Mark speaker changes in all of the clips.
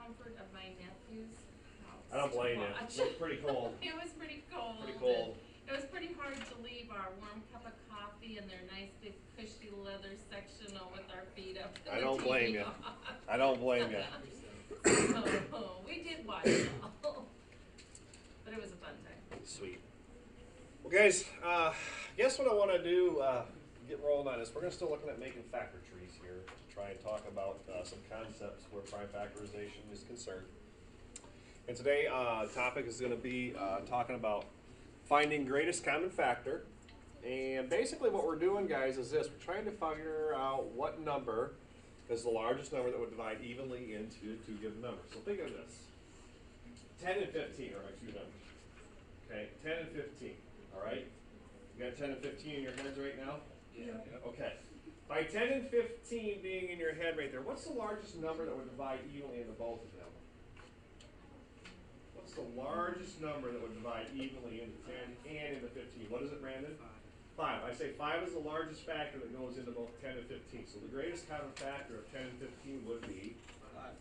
Speaker 1: comfort of my nephew's house.
Speaker 2: I don't blame you.
Speaker 1: Watch.
Speaker 2: It's pretty cold.
Speaker 1: It was pretty cold.
Speaker 2: Pretty cold.
Speaker 1: It was pretty hard to leave our warm cup of coffee and their nice big cushy leather sectional with our feet up.
Speaker 2: I don't blame you. I don't blame you.
Speaker 1: So, we did watch it all. But it was a fun time.
Speaker 2: Sweet. Well, guys, guess what I want to do, get rolling on this. We're still looking at making factor trees here to try and talk about some concepts where prime factorization is concerned. And today, topic is going to be talking about finding greatest common factor. And basically what we're doing, guys, is this. We're trying to figure out what number is the largest number that would divide evenly into two given numbers. So think of this. 10 and 15 are my two numbers. Okay, 10 and 15, all right? You got 10 and 15 in your heads right now?
Speaker 3: Yeah.
Speaker 2: Okay. By 10 and 15 being in your head right there, what's the largest number that would divide evenly into both of them? What's the largest number that would divide evenly into 10 and into 15? What is it, Brandon? 5. I say 5 is the largest factor that goes into both 10 and 15. So the greatest common factor of 10 and 15 would be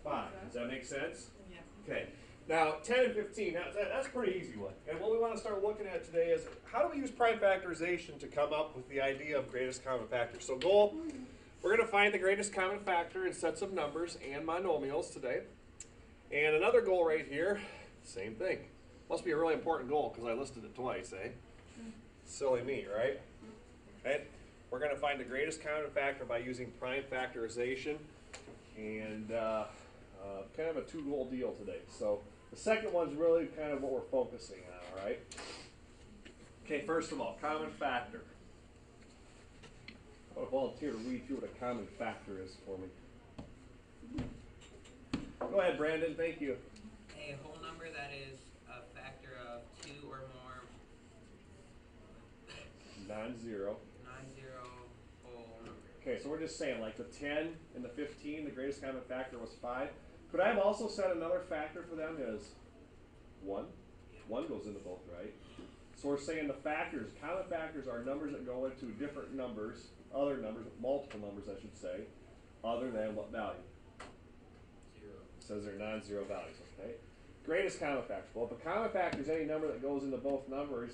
Speaker 2: 5. Does that make sense?
Speaker 1: Yeah.
Speaker 2: Okay. Now, 10 and 15, that's a pretty easy one. And what we want to start looking at today is how do we use prime factorization to come up with the idea of greatest common factor? So goal, we're going to find the greatest common factor in sets of numbers and monomials today. And another goal right here, same thing. Must be a really important goal because I listed it twice, eh? Silly me, right? Okay. We're going to find the greatest common factor by using prime factorization. And kind of a two-goal deal today. So the second one's really kind of what we're focusing on, all right? Okay, first of all, common factor. I want to volunteer to read through what a common factor is for me. Go ahead, Brandon. Thank you.
Speaker 3: A whole number that is a factor of 2 or more
Speaker 2: Non-zero.
Speaker 3: non-zero whole numbers.
Speaker 2: Okay, so we're just saying like the 10 and the 15, the greatest common factor was 5. Could I have also said another factor for them is 1? 1 goes into both, right? So we're saying the factors, common factors are numbers that go into different numbers, other numbers, multiple numbers I should say, other than what value?
Speaker 3: 0.
Speaker 2: It says they're non-zero values, okay? Greatest common factor. Well, if a common factor is any number that goes into both numbers,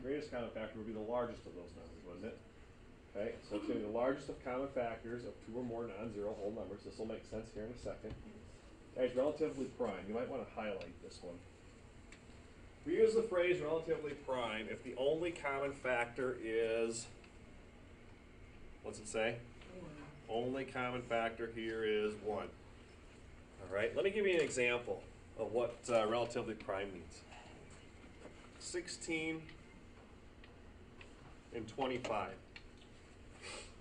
Speaker 2: greatest common factor would be the largest of those numbers, wouldn't it? Okay, so it's going to be the largest of common factors of 2 or more non-zero whole numbers. This will make sense here in a second. Guys, relatively prime. You might want to highlight this one. We use the phrase relatively prime if the only common factor is, what's it say? Only common factor here is 1. All right, let me give you an example of what relatively prime means. 16 and 25.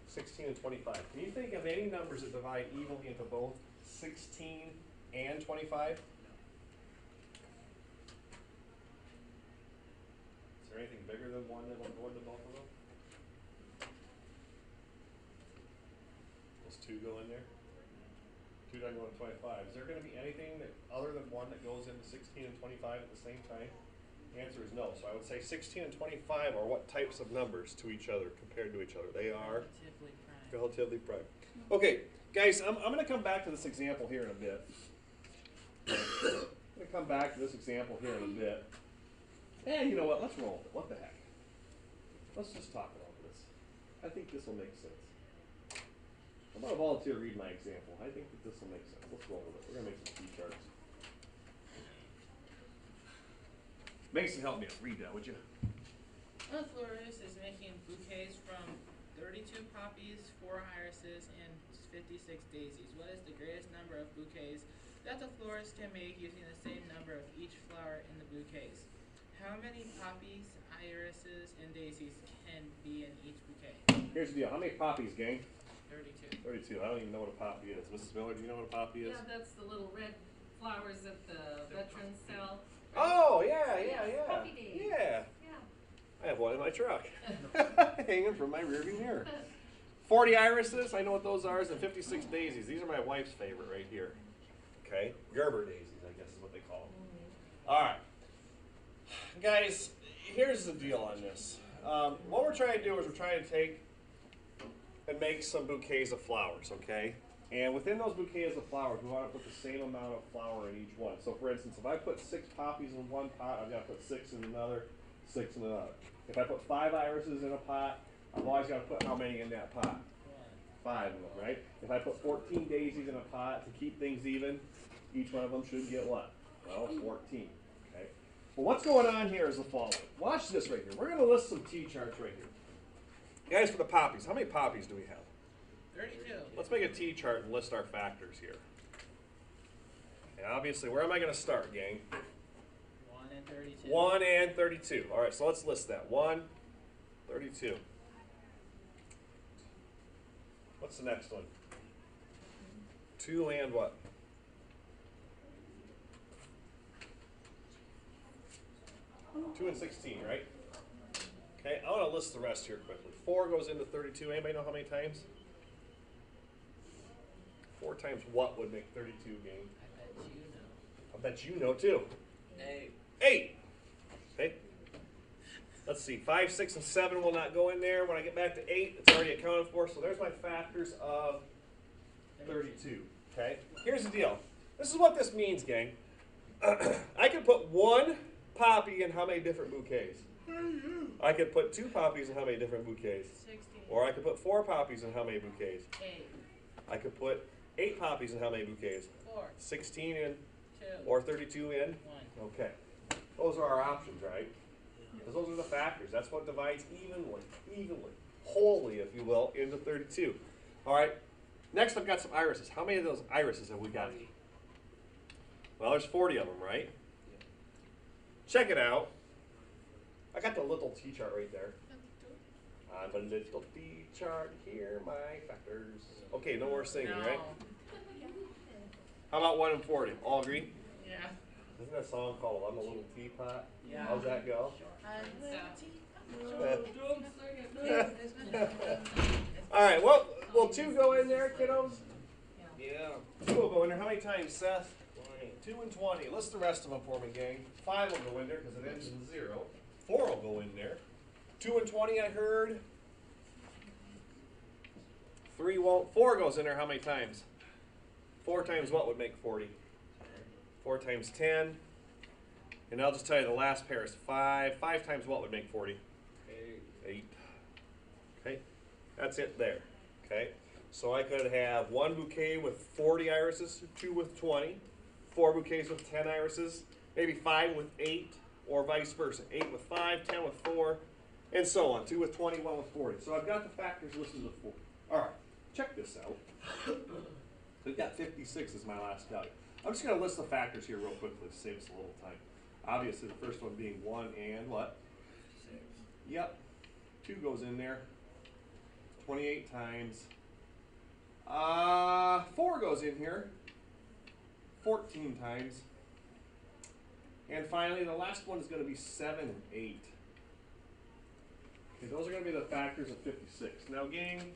Speaker 2: 16 and 25. Can you think of any numbers that divide evenly into both 16 and 25? Is there anything bigger than 1 that will go into both of them? Does 2 go in there? 2 doesn't go into 25. Is there going to be anything that other than 1 that goes into 16 and 25 at the same time? The answer is no. So I would say 16 and 25 are what types of numbers to each other, compared to each other? They are relatively prime. Okay, guys, I'm going to come back to this example here in a bit. I'm going to come back to this example here in a bit. And you know what? Let's roll with it. What the heck? Let's just talk about this. I think this will make sense. I'm going to volunteer to read my example. I think that this will make sense. Let's roll with it. We're going to make some key charts. Mason, help me out. Read that, would you?
Speaker 4: A florist is making bouquets from 32 poppies, 4 irises, and 56 daisies. What is the greatest number of bouquets that the florist can make using the same number of each flower in the bouquets? How many poppies, irises, and daisies can be in each bouquet?
Speaker 2: Here's the deal. How many poppies, gang?
Speaker 4: 32.
Speaker 2: 32. I don't even know what a poppy is. Mrs. Miller, do you know what a poppy is?
Speaker 1: Yeah, that's the little red flowers that the veterans sell.
Speaker 2: Oh, yeah.
Speaker 1: Puppy days.
Speaker 2: Yeah.
Speaker 1: Yeah.
Speaker 2: I have one in my truck. Hanging from my rearview mirror. 40 irises, I know what those are, and 56 daisies. These are my wife's favorite right here. Okay? Gerber daisies, I guess is what they call them. All right. Guys, here's the deal on this. What we're trying to do is we're trying to take and make some bouquets of flowers, okay? And within those bouquets of flowers, we want to put the same amount of flower in each one. So for instance, if I put 6 poppies in one pot, I've got to put 6 in another, 6 in another. If I put 5 irises in a pot, I've always got to put how many in that pot? 5 of them, right? If I put 14 daisies in a pot to keep things even, each one of them should get what? Well, 14, okay? Well, what's going on here is the following. Watch this right here. We're going to list some T-charts right here. Guys, for the poppies, how many poppies do we have?
Speaker 4: 32.
Speaker 2: Let's make a T-chart and list our factors here. And obviously, where am I going to start, gang?
Speaker 4: 1 and 32.
Speaker 2: 1 and 32. All right, so let's list that. 1, 32. What's the next one? 2 and what? 2 and 16, right? Okay, I want to list the rest here quickly. 4 goes into 32. Anybody know how many times? 4 times what would make 32, gang?
Speaker 3: I bet you know.
Speaker 2: I bet you know too.
Speaker 3: 8.
Speaker 2: 8. Okay. Let's see. 5, 6, and 7 will not go in there. When I get back to 8, it's already accounted for. So there's my factors of 32. Okay. Here's the deal. This is what this means, gang. I could put 1 poppy in how many different bouquets? I could put 2 poppies in how many different bouquets?
Speaker 4: 16.
Speaker 2: Or I could put 4 poppies in how many bouquets?
Speaker 4: 8.
Speaker 2: I could put 8 poppies in how many bouquets?
Speaker 4: 4.
Speaker 2: 16 in
Speaker 4: 2.
Speaker 2: or 32 in?
Speaker 4: 1.
Speaker 2: Okay. Those are our options, right? Because those are the factors. That's what divides evenly, wholly, if you will, into 32. All right. Next, I've got some irises. How many of those irises have we got? Well, there's 40 of them, right? Check it out. I got the little T-chart right there. I'm a little T-chart here, my factors. Okay, no more singing,
Speaker 4: No.
Speaker 2: right? How about 1 and 40? All agree?
Speaker 4: Yeah.
Speaker 2: Isn't that a song called I'm a Little Teapot?
Speaker 4: Yeah.
Speaker 2: How's that go? All right, well, will 2 go in there, kiddos? Yeah. 2 will go in there. How many times, Seth? 2 and 20. List the rest of them for me, gang. 5 will go in there because it ends in 0. 4 will go in there. 2 and 20, I heard. 3 won't. 4 goes in there how many times? 4 times what would make 40? 4 times 10. And I'll just tell you the last pair is 5. 5 times what would make 40? 8. Okay, that's it there. Okay, so I could have 1 bouquet with 40 irises, 2 with 20, 4 bouquets with 10 irises, maybe 5 with 8, or vice versa. 8 with 5, 10 with 4, and so on. 2 with 20, 1 with 40. So I've got the factors listed as 40. All right, check this out. We've got 56 as my last value. I'm just going to list the factors here real quickly to save us a little time. Obviously, the first one being 1 and what?
Speaker 3: 6.
Speaker 2: Yep. 2 goes in there. 28 times. 4 goes in here. 14 times. And finally, the last one is going to be 7 and 8. Okay, those are going to be the factors of 56. Now, gang,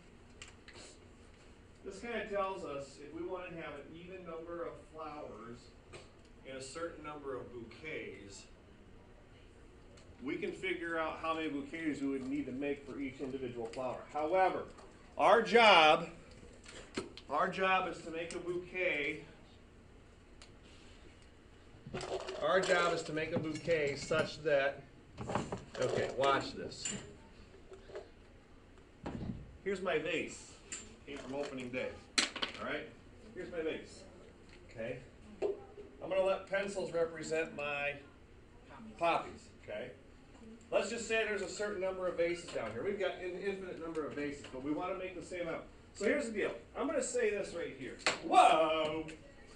Speaker 2: this kind of tells us if we want to have an even number of flowers in a certain number of bouquets, we can figure out how many bouquets we would need to make for each individual flower. However, our job is to make a bouquet. Our job is to make a bouquet such that, okay, watch this. Here's my vase. Came from opening day. All right? Here's my vase. Okay? I'm going to let pencils represent my poppies. Okay? Let's just say there's a certain number of vases down here. We've got an infinite number of vases, but we want to make the same amount. So here's the deal. I'm going to say this right here. Whoa!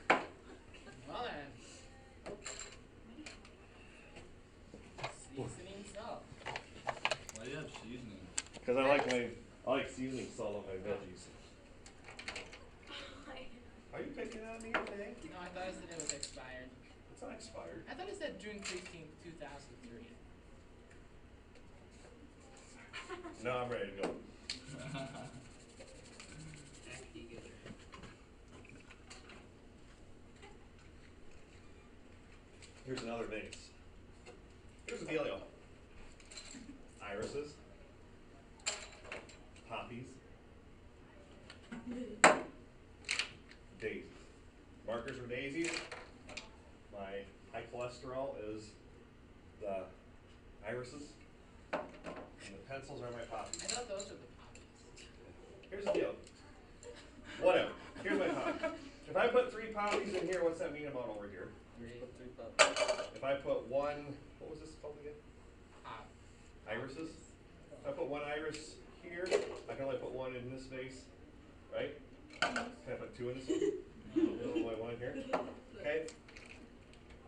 Speaker 4: Well then. Seasoning salt.
Speaker 5: Why do you have seasoning?
Speaker 2: Because I like seasoning salt on my veggies. Are you picking on me today?
Speaker 4: No, I thought it said it was expired.
Speaker 2: It's not expired.
Speaker 4: I thought it said June 16th, 2003.
Speaker 2: No, I'm ready to go. Here's another vase. Here's the dealio. Irises. Poppies. markers are daisies. My high cholesterol is the irises. And the pencils are my poppies.
Speaker 4: I thought those were the poppies.
Speaker 2: Here's the deal. Whatever. Here's my poppy. If I put 3 poppies in here, what's that mean about over here? If I put one, what was this called again?
Speaker 4: Pop.
Speaker 2: Irises. If I put one iris here, I can only put one in this vase, right? Can I put 2 in this one? Only one here. Okay.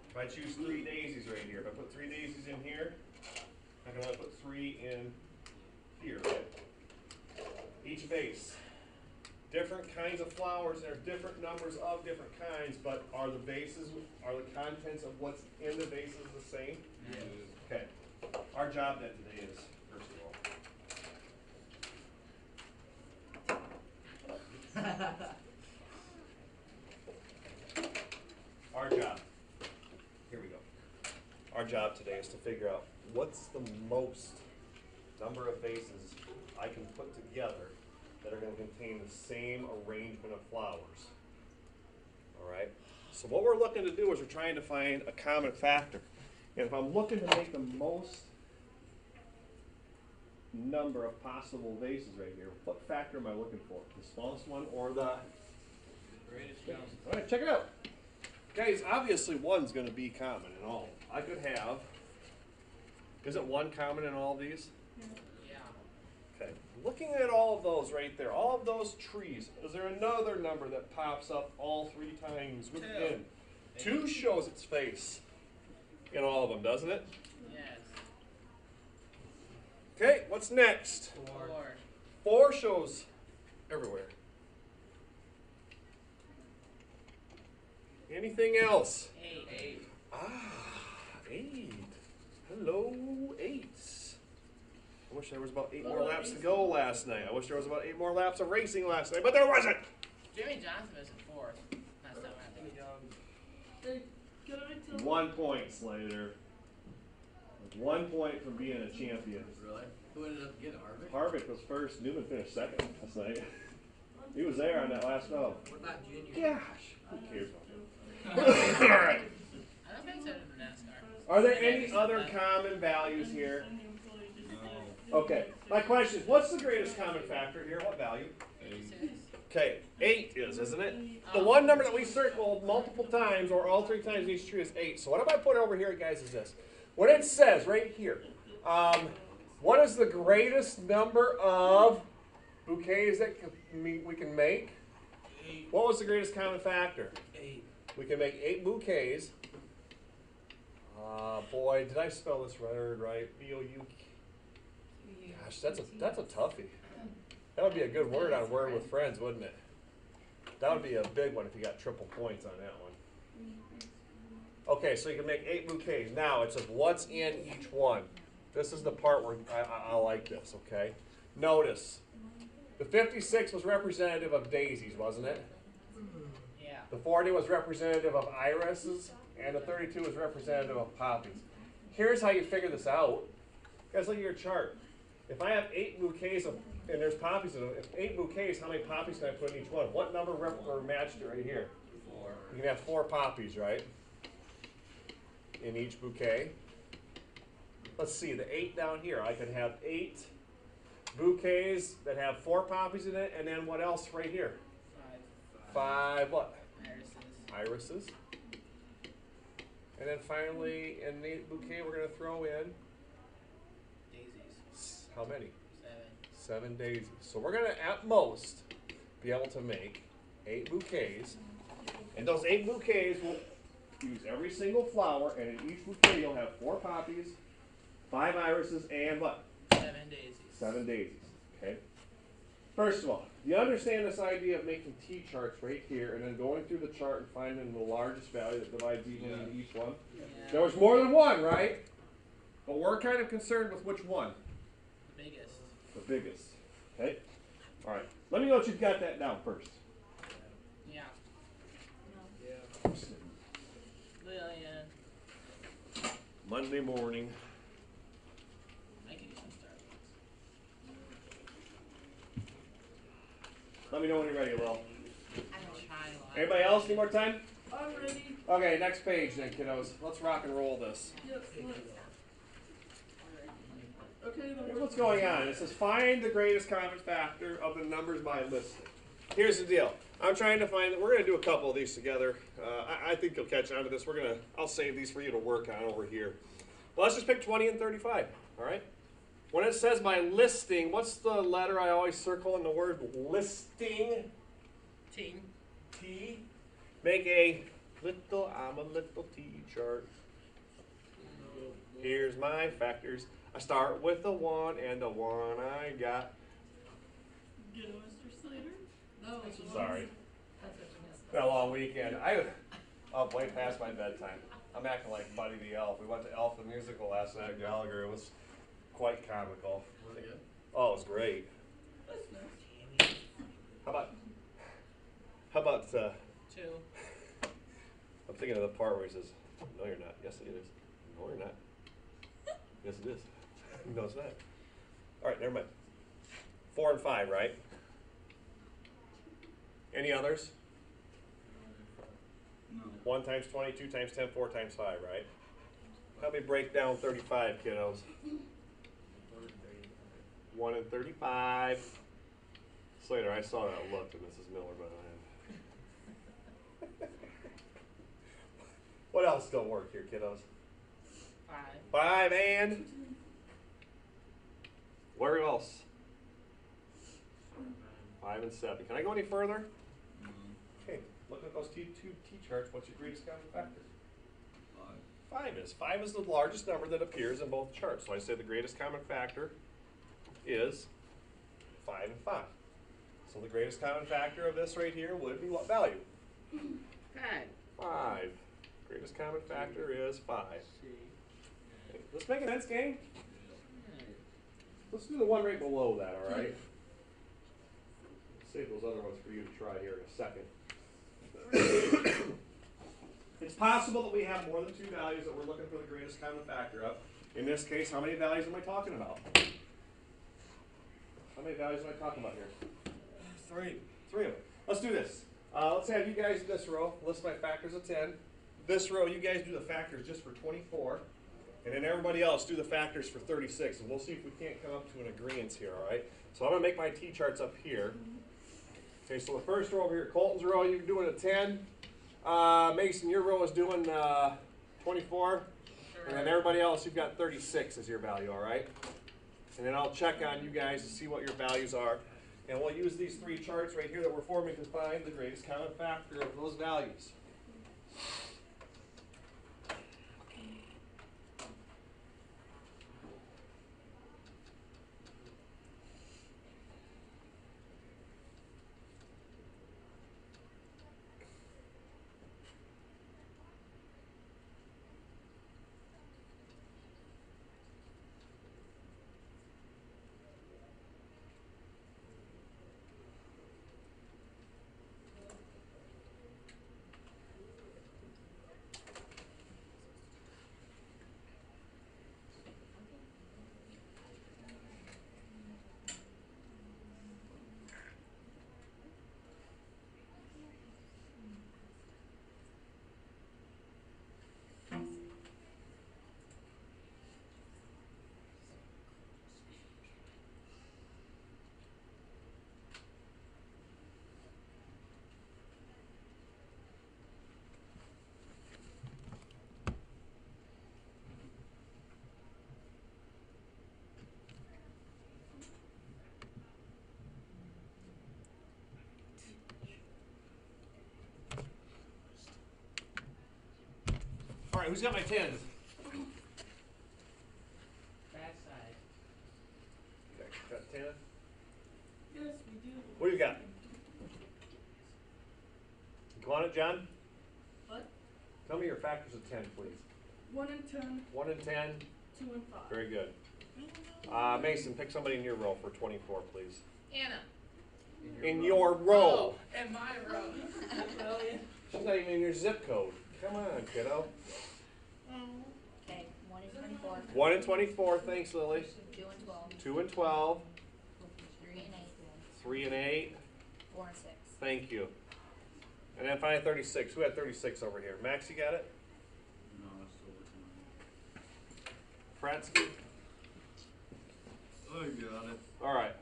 Speaker 2: If I choose 3 daisies right here, if I put 3 daisies in here, I can only put 3 in here, right? Each vase. Different kinds of flowers, there's different numbers of different kinds, but are the vases, are the contents of what's in the vases the same?
Speaker 3: Yes.
Speaker 2: Okay. Our job then today is, first of all, our job, here we go. Our job today is to figure out what's the most number of vases I can put together that are going to contain the same arrangement of flowers. All right? So what we're looking to do is we're trying to find a common factor. And if I'm looking to make the most number of possible vases right here, what factor am I looking for? The smallest one or the
Speaker 3: Greatest common.
Speaker 2: all right, check it out. Guys, obviously one's going to be common in all. I could have, is it 1 common in all these?
Speaker 4: Yeah.
Speaker 2: Okay. Looking at all of those right there, all of those trees, is there another number that pops up all 3 times within? 2 shows its face in all of them, doesn't it?
Speaker 4: Yes.
Speaker 2: Okay, what's next?
Speaker 3: 4.
Speaker 2: 4 shows everywhere. Anything else?
Speaker 4: 8.
Speaker 3: 8.
Speaker 2: Ah, 8. Hello, 8. I wish there was about 8 more laps to go last night. I wish there was about 8 more laps of racing last night, but there wasn't.
Speaker 4: Jimmy Johnson was in 4th. Last time I think.
Speaker 2: 1 point, Slater. 1 point from being a champion.
Speaker 5: Really? Who ended up getting Harvick?
Speaker 2: Harvick was first. Newman finished second last night. He was there on that last row.
Speaker 3: What about Junior?
Speaker 2: Gosh, who cares about him? All right.
Speaker 4: I don't think so in NASCAR.
Speaker 2: Are there any other common values here?
Speaker 5: No.
Speaker 2: Okay. My question is, what's the greatest common factor here? What value?
Speaker 5: 8.
Speaker 2: Okay, 8 is, isn't it? The one number that we circled multiple times, or all 3 times in each tree, is 8. So what if I put over here, guys, is this. What it says right here, what is the greatest number of bouquets that we can make?
Speaker 3: 8.
Speaker 2: What was the greatest common factor?
Speaker 3: 8.
Speaker 2: We can make 8 bouquets. Boy, did I spell this word right? B-O-U. Gosh, that's a toughie. That would be a good word on Word with Friends, wouldn't it? That would be a big one if you got triple points on that one. Okay, so you can make 8 bouquets. Now, it says what's in each one. This is the part where I like this, okay? Notice, the 56 was representative of daisies, wasn't it?
Speaker 4: Yeah.
Speaker 2: The 40 was representative of irises, and the 32 was representative of poppies. Here's how you figure this out. Guys, look at your chart. If I have 8 bouquets of, and there's poppies in them, if 8 bouquets, how many poppies can I put in each one? What number matched it right here?
Speaker 3: 4.
Speaker 2: You can have 4 poppies, right? In each bouquet. Let's see, the 8 down here. I can have 8 bouquets that have 4 poppies in it, and then what else right here? 5 what?
Speaker 4: Irises.
Speaker 2: Irises. And then finally, in the bouquet, we're going to throw in
Speaker 4: Daisies.
Speaker 2: how many?
Speaker 4: 7.
Speaker 2: 7 daisies. So we're going to, at most, be able to make 8 bouquets. And those 8 bouquets will use every single flower, and in each bouquet you'll have 4 poppies, 5 irises, and what?
Speaker 4: 7 daisies.
Speaker 2: 7 daisies. Okay? First of all, you understand this idea of making T-charts right here, and then going through the chart and finding the largest value that divides evenly into each one?
Speaker 4: Yeah.
Speaker 2: There was more than one, right? But we're kind of concerned with which one?
Speaker 4: The biggest.
Speaker 2: The biggest. Okay? All right. Let me know if you've got that down first.
Speaker 4: Yeah.
Speaker 3: Yeah.
Speaker 4: Lillian.
Speaker 2: Monday morning.
Speaker 4: I could use some Starbucks.
Speaker 2: Let me know when you're ready, Will.
Speaker 4: I'm trying.
Speaker 2: Anybody else need more time?
Speaker 1: I'm ready.
Speaker 2: Okay, next page then, kiddos. Let's rock and roll this.
Speaker 1: Yep, okay,
Speaker 2: Here's what's going on. It says find the greatest common factor of the numbers by listing. Here's the deal. I'm trying to find. We're going to do a couple of these together. I think you'll catch on to this. I'll save these for you to work on over here. Well, let's just pick 20 and 35. All right. When it says by listing, what's the letter I always circle in the word listing?
Speaker 4: Team.
Speaker 2: T. Make a little. I'm a little T chart. Here's my factors. I start with a 1 and the 1 I got.
Speaker 1: Get a Mr. Slater? No, it's
Speaker 2: Sorry.
Speaker 1: That's what you missed.
Speaker 2: Been a long weekend. Up way past my bedtime. I'm acting like Buddy the Elf. We went to Elf the Musical last night at Gallagher. It was quite comical.
Speaker 5: Was it good?
Speaker 2: Oh, it was great.
Speaker 1: That's nice.
Speaker 2: How about,
Speaker 4: 2.
Speaker 2: I'm thinking of the part where he says, no, you're not. Yes, it is. No, you're not. Yes, it is. No, it's not. All right, never mind. 4 and 5, right? Any others?
Speaker 5: No.
Speaker 2: 1 times 20, 2 times 10, 4 times 5, right? Help me break down 35, kiddos. 1 and 35. Slater, I saw that look to Mrs. Miller, but what else don't work here, kiddos?
Speaker 4: 5.
Speaker 2: 5 and? Where else? 5 and 7. Can I go any further?
Speaker 5: No.
Speaker 2: Okay, look at those two T-charts. What's your greatest common factor?
Speaker 5: 5.
Speaker 2: 5 is the largest number that appears in both charts. So I say the greatest common factor is 5 and 5. So the greatest common factor of this right here would be what value?
Speaker 4: 5.
Speaker 2: 5. Greatest common factor is 5.
Speaker 4: See.
Speaker 2: Okay, let's make sense, gang. Let's do the one right below that, all right? Save those other ones for you to try here in a second. It's possible that we have more than 2 values that we're looking for the greatest common factor of. In this case, how many values am I talking about? How many values am I talking about here?
Speaker 5: 3.
Speaker 2: 3 of them. Let's do this. Let's have you guys in this row list my factors of 10. This row, you guys do the factors just for 24. And then everybody else do the factors for 36. And we'll see if we can't come up to an agreement here, all right? So I'm going to make my T-charts up here. Okay, so the first row over here, Colton's row, you're doing a 10. Mason, your row is doing 24. And then everybody else, you've got 36 as your value, all right? And then I'll check on you guys to see what your values are. And we'll use these 3 charts right here that we're forming to find the greatest common factor of those values. All right, who's got my 10s?
Speaker 4: Back side.
Speaker 2: Got 10?
Speaker 1: Yes, we do.
Speaker 2: What do you got? You want it, John?
Speaker 1: What?
Speaker 2: Tell me your factors of 10, please.
Speaker 1: 1 and 10,
Speaker 2: 1 and 10.
Speaker 1: 2 and 5.
Speaker 2: Very good. Mason, pick somebody in your row for 24, please.
Speaker 4: Anna.
Speaker 2: In your row.
Speaker 4: Oh, in my row.
Speaker 2: She's not even in your zip code. Come on, kiddo.
Speaker 6: Okay, 1 and 24,
Speaker 2: 1 and 24, thanks, Lily.
Speaker 6: 2 and 12,
Speaker 2: 2 and 12,
Speaker 6: 3 and 8,
Speaker 2: 3 and 8,
Speaker 6: 4 and 6.
Speaker 2: thank you. And then finally 36. Who had 36 over here? Max, you got it?
Speaker 5: No, I'm still working
Speaker 2: Fransky?
Speaker 5: on it. I got it.
Speaker 2: All right.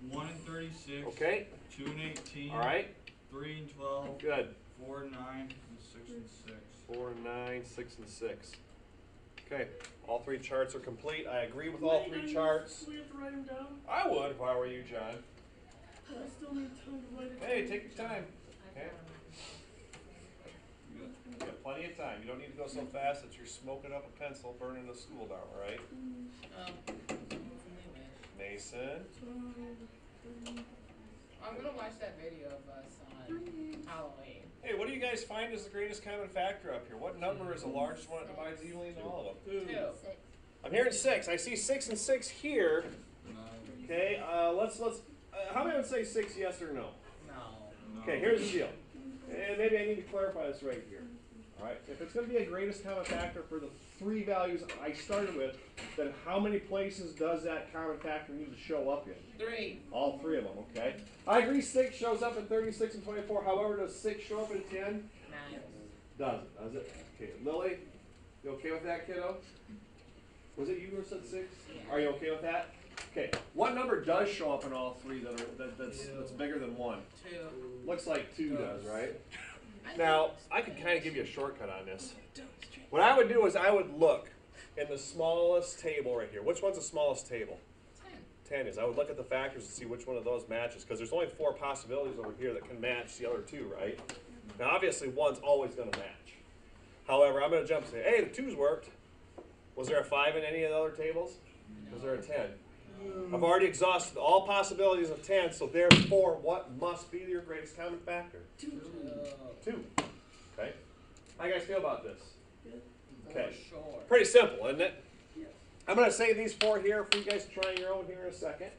Speaker 5: 1 and 36.
Speaker 2: Okay.
Speaker 5: 2 and 18.
Speaker 2: All right.
Speaker 5: 3 and 12.
Speaker 2: Good.
Speaker 5: 4 and 9 and 6 and 6.
Speaker 2: 4 and 9, 6 and 6. Okay. All three charts are complete. I agree with all three charts.
Speaker 7: We have to write them down.
Speaker 2: I would if I were you, John.
Speaker 7: I still need time to write it down.
Speaker 2: Hey, take your time. Okay. You got plenty of time. You don't need to go so fast that you're smoking up a pencil, burning the school down, all right? Mason.
Speaker 4: I'm gonna watch that video of us on Halloween.
Speaker 2: Hey, what do you guys find is the greatest common factor up here? What number is the largest one that divides evenly into all of them?
Speaker 4: 2.
Speaker 6: 6.
Speaker 2: I'm hearing 6. I see 6 and 6 here.
Speaker 5: 9.
Speaker 2: Okay, let's how many would say 6 yes or no?
Speaker 4: No.
Speaker 2: Okay, here's the deal. And maybe I need to clarify this right here. All right, if it's going to be a greatest common factor for the three values I started with, then how many places does that common factor need to show up in?
Speaker 4: 3.
Speaker 2: All three of them, okay? I agree 6 shows up in 36 and 24. However, does 6 show up in 10?
Speaker 4: 9.
Speaker 2: Doesn't, does it? Okay, Lily, you okay with that, kiddo? Was it you who said 6?
Speaker 4: Yeah.
Speaker 2: Are you okay with that? Okay, what number does show up in all three that's bigger than 1?
Speaker 4: 2.
Speaker 2: Looks like 2 does, right? Now, I could kind of give you a shortcut on this. What I would do is I would look in the smallest table right here. Which one's the smallest table? 10 is. I would look at the factors and see which one of those matches, because there's only 4 possibilities over here that can match the other 2, right? Now, obviously, 1's always going to match. However, I'm going to jump and say, hey, the 2's worked. Was there a 5 in any of the other tables? Was there a 10? I've already exhausted all possibilities of 10, so therefore, what must be your greatest common factor? 2. Okay. How you guys feel about this? Okay.
Speaker 4: For sure.
Speaker 2: Pretty simple, isn't it? I'm going to say these 4 here for you guys to try your own here in a second.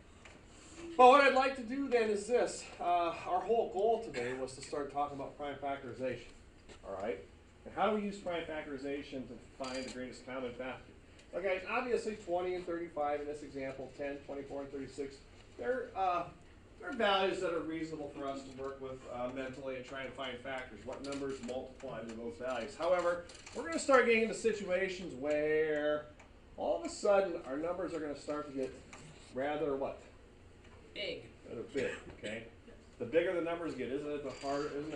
Speaker 2: But what I'd like to do then is this. Our whole goal today was to start talking about prime factorization. All right? And how do we use prime factorization to find the greatest common factor? Okay, obviously 20 and 35 in this example, 10, 24, and 36, they're values that are reasonable for us to work with mentally and trying to find factors. What numbers multiply to those values? However, we're going to start getting into situations where all of a sudden our numbers are going to start to get rather what?
Speaker 4: Big.
Speaker 2: Rather big, okay? The bigger the numbers get, isn't it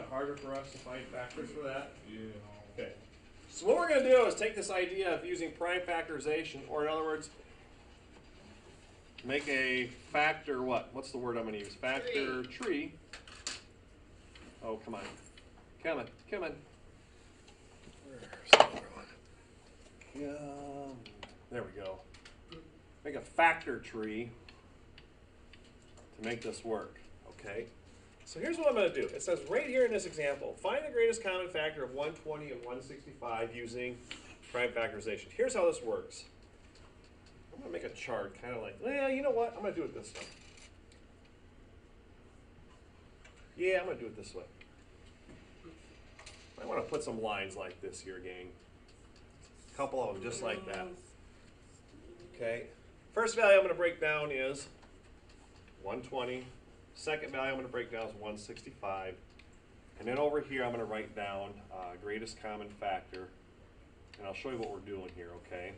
Speaker 2: harder for us to find factors for that?
Speaker 5: Yeah.
Speaker 2: Okay. So what we're going to do is take this idea of using prime factorization, or in other words, make a factor what? What's the word I'm going to use? Factor tree. Oh, come on. Come on. Come on. Where's the other one? There we go. Make a factor tree to make this work. Okay. So here's what I'm going to do. It says right here in this example, find the greatest common factor of 120 and 165 using prime factorization. Here's how this works. I'm going to make a chart kind of like, well, you know what? I'm going to do it this way. Yeah, I'm going to do it this way. I want to put some lines like this here, gang. A couple of them just like that. Okay. First value I'm going to break down is 120. Second value I'm going to break down is 165. And then over here I'm going to write down greatest common factor. And I'll show you what we're doing here, okay?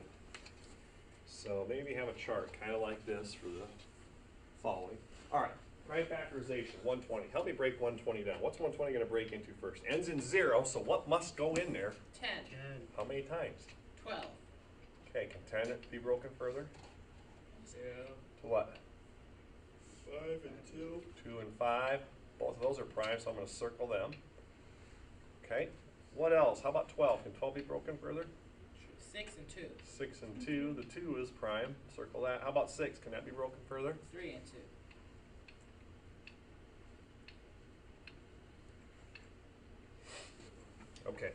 Speaker 2: So maybe have a chart kind of like this for the following. All right, prime factorization, 120. Help me break 120 down. What's 120 going to break into first? Ends in 0, so what must go in there?
Speaker 4: 10.
Speaker 2: How many times?
Speaker 4: 12.
Speaker 2: Okay, can 10 be broken further?
Speaker 7: Yeah.
Speaker 2: To what?
Speaker 7: 5 and 2.
Speaker 2: 2 and 5. Both of those are prime, so I'm going to circle them. Okay. What else? How about 12? Can 12 be broken further?
Speaker 4: 6 and 2.
Speaker 2: 6 and 2. The 2 is prime. Circle that. How about 6? Can that be broken further?
Speaker 4: 3 and 2.
Speaker 2: Okay.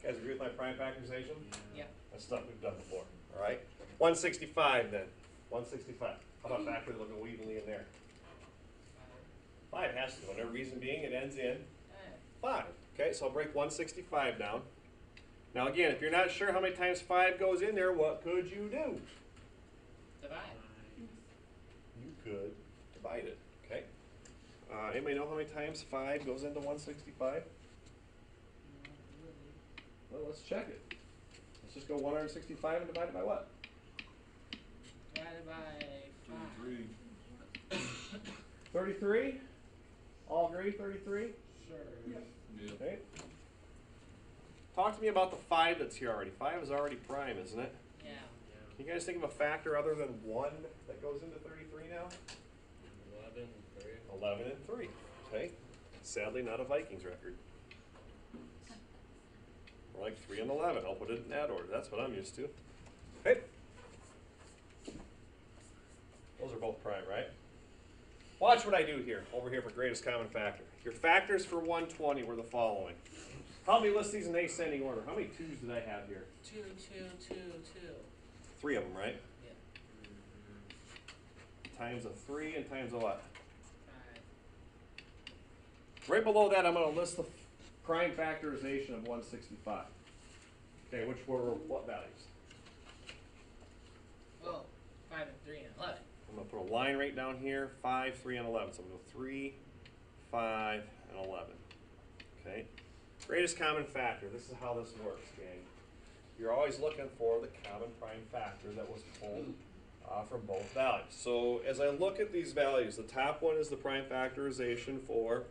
Speaker 2: You guys agree with my prime factorization?
Speaker 4: Yeah.
Speaker 2: That's stuff we've done before. All right. 165 then. 165. How about factor that will go evenly in there? 5 has to. And the reason being it ends in 5. Okay, so I'll break 165 down. Now again, if you're not sure how many times 5 goes in there, what could you do?
Speaker 4: Divide.
Speaker 2: You could divide it. Okay. Anybody know how many times 5 goes into 165? Well, let's check it. Let's just go 165 and divide it by what?
Speaker 4: Divided by 5.
Speaker 5: 33.
Speaker 2: 33? All agree, 33?
Speaker 4: Sure.
Speaker 5: Yeah.
Speaker 2: Okay. Talk to me about the 5 that's here already. 5 is already prime, isn't it?
Speaker 4: Yeah.
Speaker 2: Can you guys think of a factor other than 1 that goes into 33 now? 11 and 3. Okay. Sadly, not a Vikings record. More like 3 and 11. I'll put it in that order. That's what I'm used to. Okay. Those are both prime, right? Watch what I do here, over here for greatest common factor. Your factors for 120 were the following. Help me list these in ascending order. How many 2's did I have here?
Speaker 4: 2, 2, 2, 2.
Speaker 2: 3 of them, right?
Speaker 4: Yeah.
Speaker 2: Times a 3 and times a what?
Speaker 4: 5.
Speaker 2: Right below that, I'm going to list the prime factorization of 165. Okay, which were what values?
Speaker 4: Well, 5 and 3 and 11.
Speaker 2: I'm going to put a line right down here, 5, 3, and 11. So I'm going to go 3, 5, and 11. Okay. Greatest common factor. This is how this works, gang. You're always looking for the common prime factor that was pulled from both values. So as I look at these values, the top one is the prime factorization for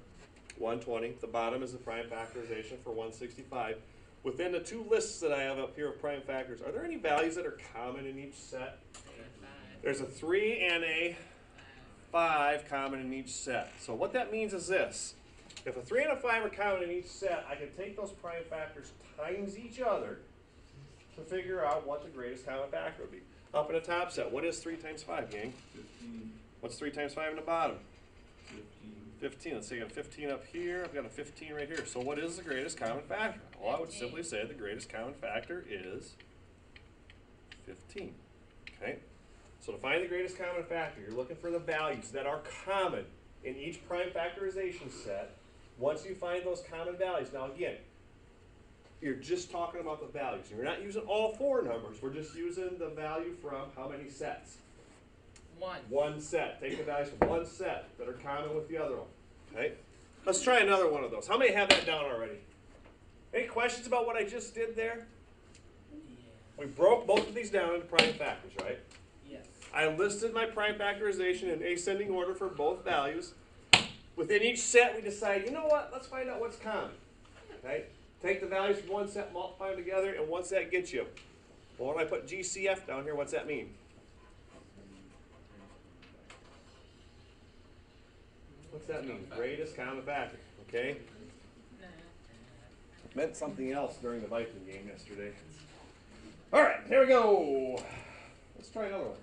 Speaker 2: 120. The bottom is the prime factorization for 165. Within the two lists that I have up here of prime factors, are there any values that are common in each set?
Speaker 4: 5.
Speaker 2: There's a 3 and a 5 common in each set. So what that means is this. If a 3 and a 5 are common in each set, I can take those prime factors times each other to figure out what the greatest common factor would be. Up in the top set, what is 3 times 5, gang?
Speaker 5: 15.
Speaker 2: What's 3 times 5 in the bottom?
Speaker 5: 15.
Speaker 2: 15. Let's say I got 15 up here. I've got a 15 right here. So what is the greatest common factor? Well, I would simply say the greatest common factor is 15. Okay? So to find the greatest common factor, you're looking for the values that are common in each prime factorization set. Once you find those common values, now again, you're just talking about the values. You're not using all 4 numbers. We're just using the value from how many sets?
Speaker 4: 1.
Speaker 2: One set. Take the values from one set that are common with the other one. Okay? Let's try another one of those. How many have that down already? Any questions about what I just did there?
Speaker 4: Yeah.
Speaker 2: We broke both of these down into prime factors, right?
Speaker 4: Yes.
Speaker 2: I listed my prime factorization in ascending order for both values. Within each set, we decide, you know what? Let's find out what's common. Okay? Take the values from one set, multiply them together, and what's that get you? Well, when I put GCF down here, what's that mean? What's that mean? Greatest common factor. Okay? Meant something else during the Viking game yesterday. All right, here we go. Let's try another one.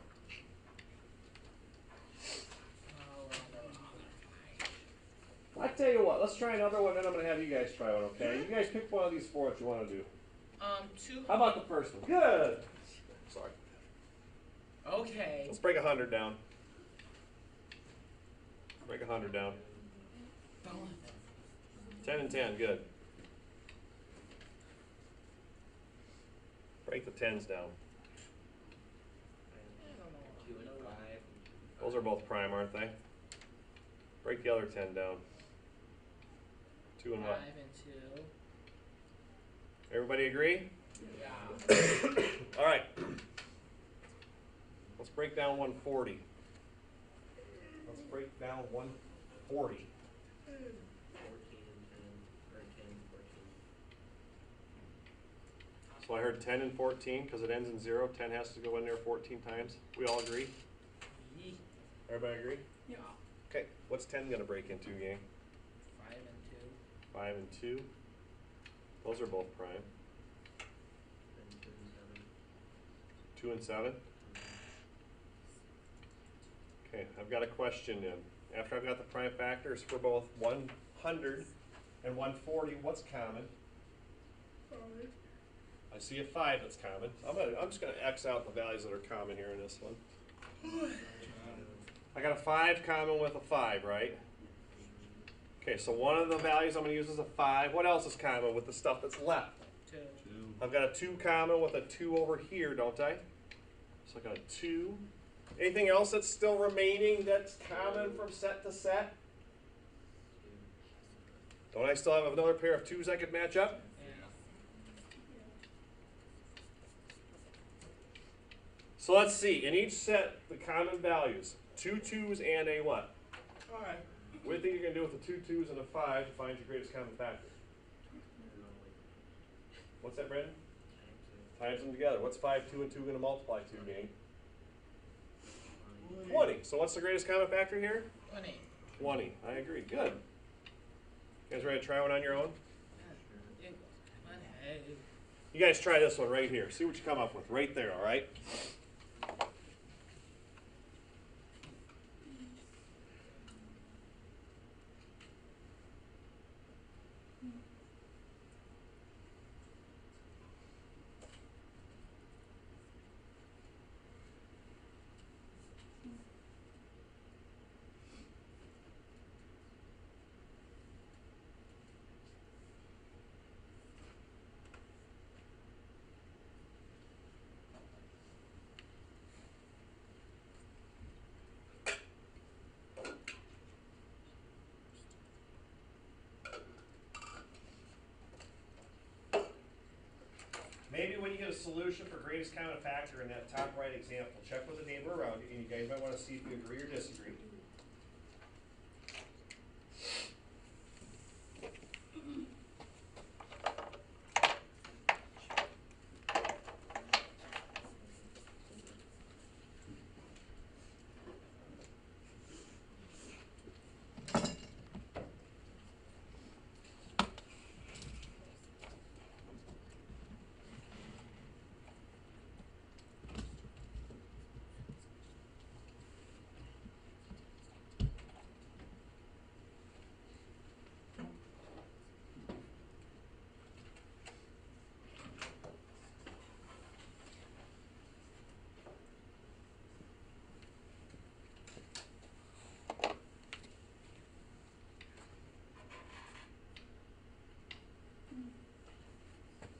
Speaker 2: I tell you what, let's try another one, then I'm going to have you guys try one, okay? You guys pick one of these 4 that you want to do.
Speaker 4: 2.
Speaker 2: How about the first one? Good. Sorry.
Speaker 4: Okay.
Speaker 2: Let's break 100 down. Break 100 down. 10 and 10, good. Break the 10s down.
Speaker 3: 2 and 5.
Speaker 2: Those are both prime, aren't they? Break the other 10 down. 2 and
Speaker 4: 5
Speaker 2: what?
Speaker 4: and 2.
Speaker 2: Everybody agree?
Speaker 4: Yeah.
Speaker 2: All right. Let's break down 140. Let's break down 140.
Speaker 3: 14 and 10. Or 10, 14.
Speaker 2: So I heard 10 and 14 because it ends in 0. 10 has to go in there 14 times. We all agree?
Speaker 4: Yee.
Speaker 2: Everybody agree?
Speaker 4: Yeah.
Speaker 2: Okay. What's 10 going to break into, gang?
Speaker 4: 5 and 2.
Speaker 2: 5 and 2. Those are both prime.
Speaker 3: And 2 and 7.
Speaker 2: 2 and 7. Okay, I've got a question then. After I've got the prime factors for both 100 and 140, what's common? I see a 5 that's common. I'm just going to X out the values that are common here in this one. I got a 5 common with a 5, right? Okay, so one of the values I'm going to use is a 5. What else is common with the stuff that's left?
Speaker 4: 2.
Speaker 5: 2.
Speaker 2: I've got a 2 common with a 2 over here, don't I? So I got a 2. Anything else that's still remaining that's common from set to set? I still have another pair of 2s I could match up?
Speaker 4: Yeah.
Speaker 2: So let's see. In each set, the common values. 2 2s and a what?
Speaker 7: Alright.
Speaker 2: What do you think you're going to do with the 2 2s and a 5 to find your greatest common factor? What's that, Brandon? Times them together. What's 5, 2, and 2 going to multiply to, Danny? 20. So what's the greatest common factor here?
Speaker 4: 20.
Speaker 2: 20. I agree. Good. You guys ready to try one on your own?
Speaker 4: It goes on ahead.
Speaker 2: You guys try this one right here. See what you come up with right there, all right? Maybe when you get a solution for greatest common factor in that top right example, check with a neighbor around you, and you guys might want to see if you agree or disagree.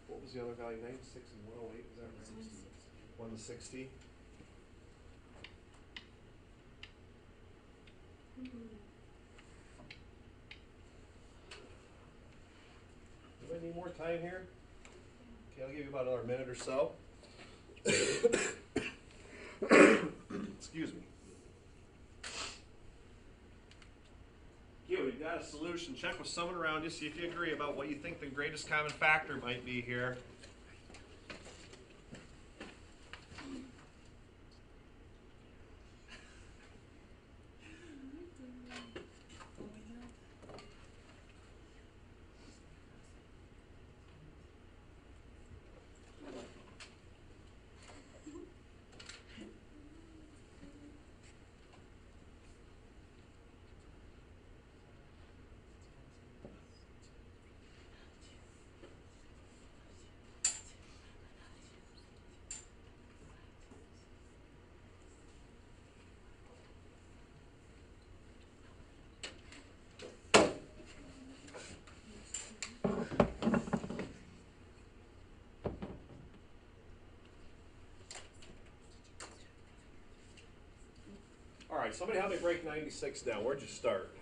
Speaker 2: What was the other value? 96 and 108, is that right? 1 to 60. Do I need more time here? Okay, I'll give you about another minute or so. Excuse me. Okay, we've got a solution. Check with someone around you, see if you agree about what you think the greatest common factor might be here. All right, somebody help me break 96 down. Where'd you start?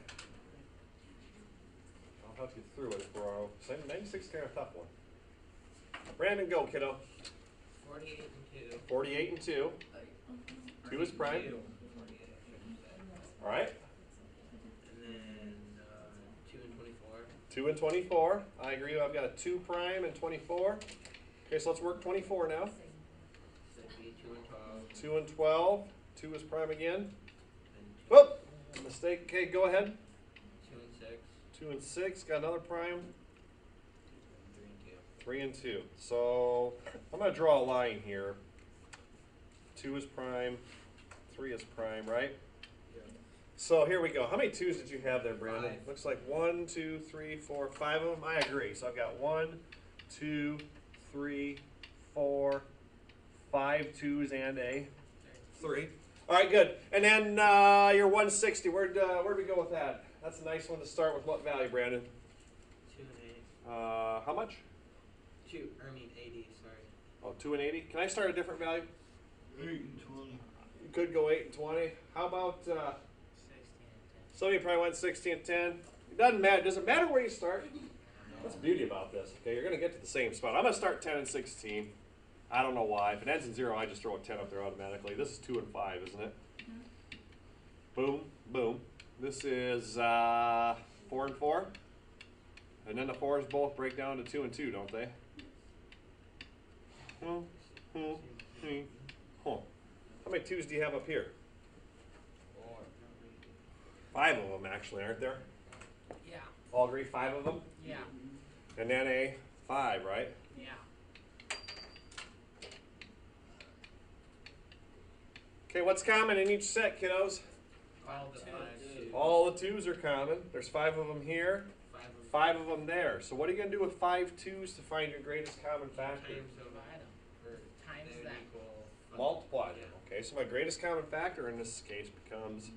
Speaker 2: I'll help you through it, bro. 96 is kind of a tough one. Brandon, go, kiddo.
Speaker 3: 48 and 2.
Speaker 2: 48 and 2. 2 is prime.
Speaker 3: 48.
Speaker 2: All right.
Speaker 3: And then 2 and 24.
Speaker 2: 2 and 24. I agree. I've got a 2 prime and 24. Okay, so let's work 24 now.
Speaker 3: So it'd be 2 and 12.
Speaker 2: 2 and 12. 2 is prime again.
Speaker 3: And 2,
Speaker 2: Whoop! Mistake. Okay, go ahead.
Speaker 3: 2 and 6.
Speaker 2: 2 and 6. Got another prime.
Speaker 3: 3 and 2.
Speaker 2: 3 and 2. So I'm going to draw a line here. 2 is prime. 3 is prime, right?
Speaker 3: Yeah.
Speaker 2: So here we go. How many 2s did you have there, Brandon?
Speaker 3: 5.
Speaker 2: Looks like 1, 2, 3, 4, 5 of them. I agree. So I've got 1, 2, 3, 4, 5 2s and a 3. All right, good. And then your 160. Where'd we go with that? That's a nice one to start with. What value, Brandon?
Speaker 3: 2 and 8.
Speaker 2: How much?
Speaker 3: 80, sorry.
Speaker 2: Oh, 2 and 80. Can I start a different value?
Speaker 7: 8 and 20.
Speaker 2: You could go 8 and 20. How about
Speaker 4: 16 and 10.
Speaker 2: somebody probably went 60 and 10? It doesn't matter. Does it matter where you start? That's the beauty about this. Okay, you're going to get to the same spot. I'm going to start 10 and 16. I don't know why. If it ends in 0, I just throw a 10 up there automatically. This is 2 and 5, isn't it? Boom, boom. This is 4 and 4. And then the 4s both break down to 2 and 2, don't they? Huh. How many 2s do you have up here? 5 of them, actually, aren't there?
Speaker 4: Yeah.
Speaker 2: All agree 5 of them?
Speaker 4: Yeah.
Speaker 2: And then a 5, right?
Speaker 4: Yeah.
Speaker 2: Okay, what's common in each set, kiddos?
Speaker 3: All the 5s.
Speaker 2: All the 2s are common. There's 5 of them here, 5 of them there. So what are you going to do with 5 2s to find your greatest common factor?
Speaker 3: Times over.
Speaker 4: Divide them.
Speaker 3: Or
Speaker 4: Times
Speaker 3: they would
Speaker 4: that.
Speaker 3: equal five.
Speaker 2: Multiply them.
Speaker 3: Yeah.
Speaker 2: Okay, so my greatest common factor in this case becomes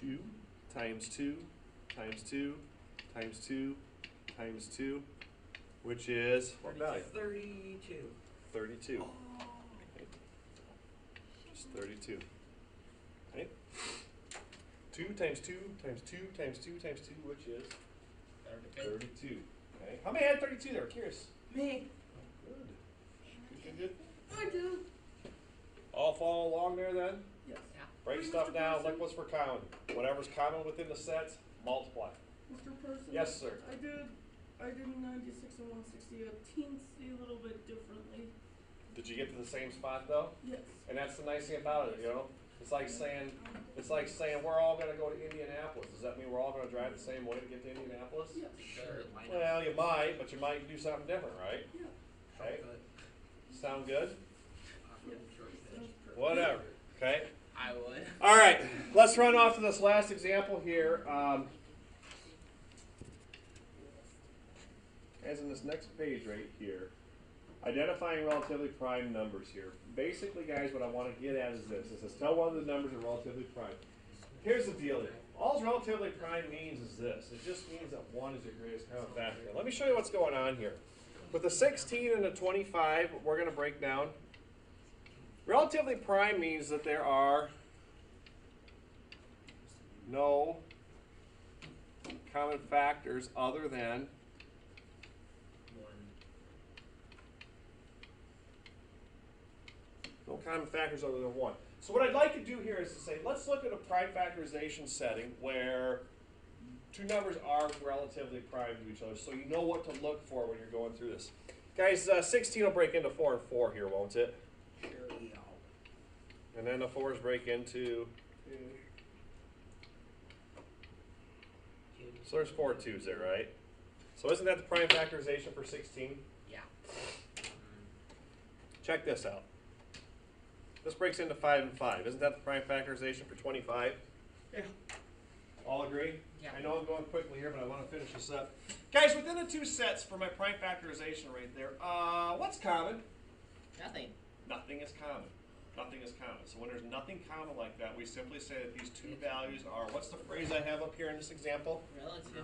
Speaker 2: 2 times 2 times 2 times 2 times 2, which is what value?
Speaker 3: 32.
Speaker 2: 32. Okay. Just 32. Okay. 2 times 2 times 2 times 2 times 2, which is 32. Okay. How many had 32 there? Curious.
Speaker 4: Me.
Speaker 2: Good.
Speaker 6: I do.
Speaker 2: All follow along there then?
Speaker 6: Yes.
Speaker 4: Yeah.
Speaker 2: Break stuff down. Look what's for common. Whatever's common within the sets, multiply.
Speaker 6: Mr. Person.
Speaker 2: Yes, sir.
Speaker 6: I did 96 and 160 a teensy little bit differently.
Speaker 2: Did you get to the same spot though?
Speaker 6: Yes.
Speaker 2: And that's the nice thing about it, you know? It's like saying we're all gonna go to Indianapolis. Does that mean we're all gonna drive the same way to get to Indianapolis?
Speaker 6: Yes.
Speaker 3: Sure.
Speaker 2: Well, you might, but you might do something different, right?
Speaker 6: Yeah.
Speaker 2: Okay. Sound good?
Speaker 6: Yes. Sounds perfect.
Speaker 2: Whatever. Okay.
Speaker 4: I would.
Speaker 2: All right. Let's run off to this last example here. As in this next page right here, identifying relatively prime numbers here. Basically, guys, what I want to get at is this. It says tell one of the numbers are relatively prime. Here's the deal here. All relatively prime means is this. It just means that 1 is your greatest common factor. Let me show you what's going on here. With the 16 and the 25, we're going to break down. Relatively prime means that there are no common factors other than no common factors other than 1. So what I'd like to do here is to say, let's look at a prime factorization setting where two numbers are relatively prime to each other, so you know what to look for when you're going through this. Guys, 16 will break into 4 and 4 here, won't it? And then the 4s break into 2. So there's 4 2s there, right? So isn't that the prime factorization for 16?
Speaker 4: Yeah.
Speaker 2: Check this out. This breaks into 5 and 5. Isn't that the prime factorization for 25?
Speaker 4: Yeah.
Speaker 2: All agree?
Speaker 4: Yeah.
Speaker 2: I know I'm going quickly here, but I want to finish this up. Guys, within the two sets for my prime factorization right there, what's common?
Speaker 4: Nothing.
Speaker 2: Nothing is common. Nothing is common. So when there's nothing common like that, we simply say that these two values are, what's the phrase I have up here in this example?
Speaker 4: Relatively.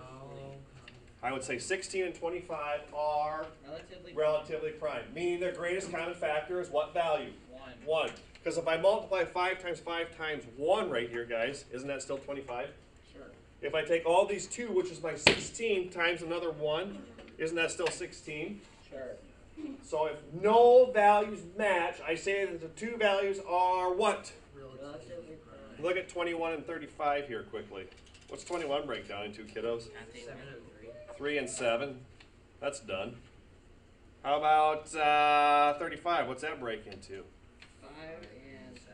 Speaker 2: I would say 16 and 25 are
Speaker 4: Relatively.
Speaker 2: relatively prime, meaning their greatest common factor is what value?
Speaker 4: 1.
Speaker 2: 1. Because if I multiply 5 times 5 times 1 right here, guys, isn't that still 25?
Speaker 4: Sure.
Speaker 2: If I take all these 2, which is my 16, times another 1, isn't that still 16?
Speaker 4: Sure.
Speaker 2: So if no values match, I say that the two values are what?
Speaker 4: Relatively prime.
Speaker 2: Look at 21 and 35 here quickly. What's 21 break down into, kiddos? 3 and 7. That's done. How about 35? What's that break into?
Speaker 4: 5 and 7.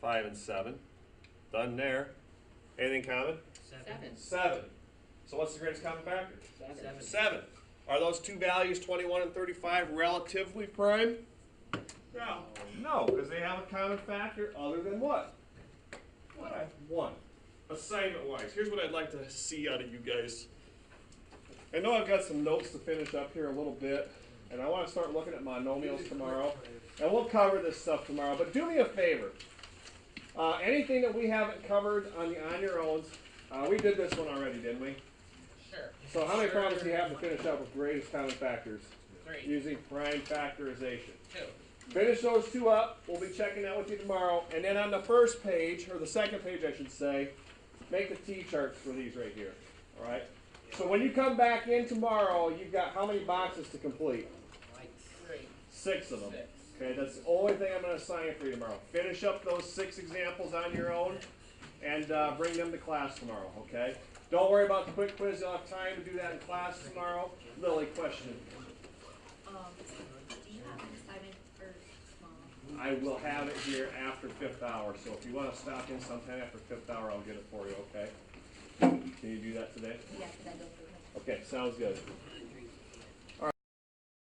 Speaker 2: 5 and 7. Done there. Anything common?
Speaker 4: 7.
Speaker 2: 7. So what's the greatest common factor?
Speaker 4: 7.
Speaker 2: 7. Are those two values, 21 and 35, relatively prime? No. No, because they have a common factor other than what? What? 1. Assignment-wise, here's what I'd like to see out of you guys. I know I've got some notes to finish up here a little bit, and I want to start looking at monomials tomorrow, and we'll cover this stuff tomorrow, but do me a favor. Anything that we haven't covered on your own, we did this one already, didn't we?
Speaker 4: Sure.
Speaker 2: So how many problems do you have to finish up with greatest common factors
Speaker 4: 3.
Speaker 2: using prime factorization?
Speaker 4: 2.
Speaker 2: Finish those two up. We'll be checking that with you tomorrow. And then on the first page, or the second page, I should say, make the T-charts for these right here. All right. So when you come back in tomorrow, you've got how many boxes to complete?
Speaker 3: Like
Speaker 2: 6 of them.
Speaker 4: 6.
Speaker 2: Okay, that's the only thing I'm going to assign for you tomorrow. Finish up those 6 examples on your own and bring them to class tomorrow, okay? Don't worry about the quick quiz. You'll have time to do that in class tomorrow. Lily, question.
Speaker 8: Do you have an assignment for tomorrow?
Speaker 2: I will have it here after 5th hour, so if you want to stop in sometime after 5th hour, I'll get it for you, okay? Can you do that today?
Speaker 8: Yes, I go through it.
Speaker 2: Okay, sounds good.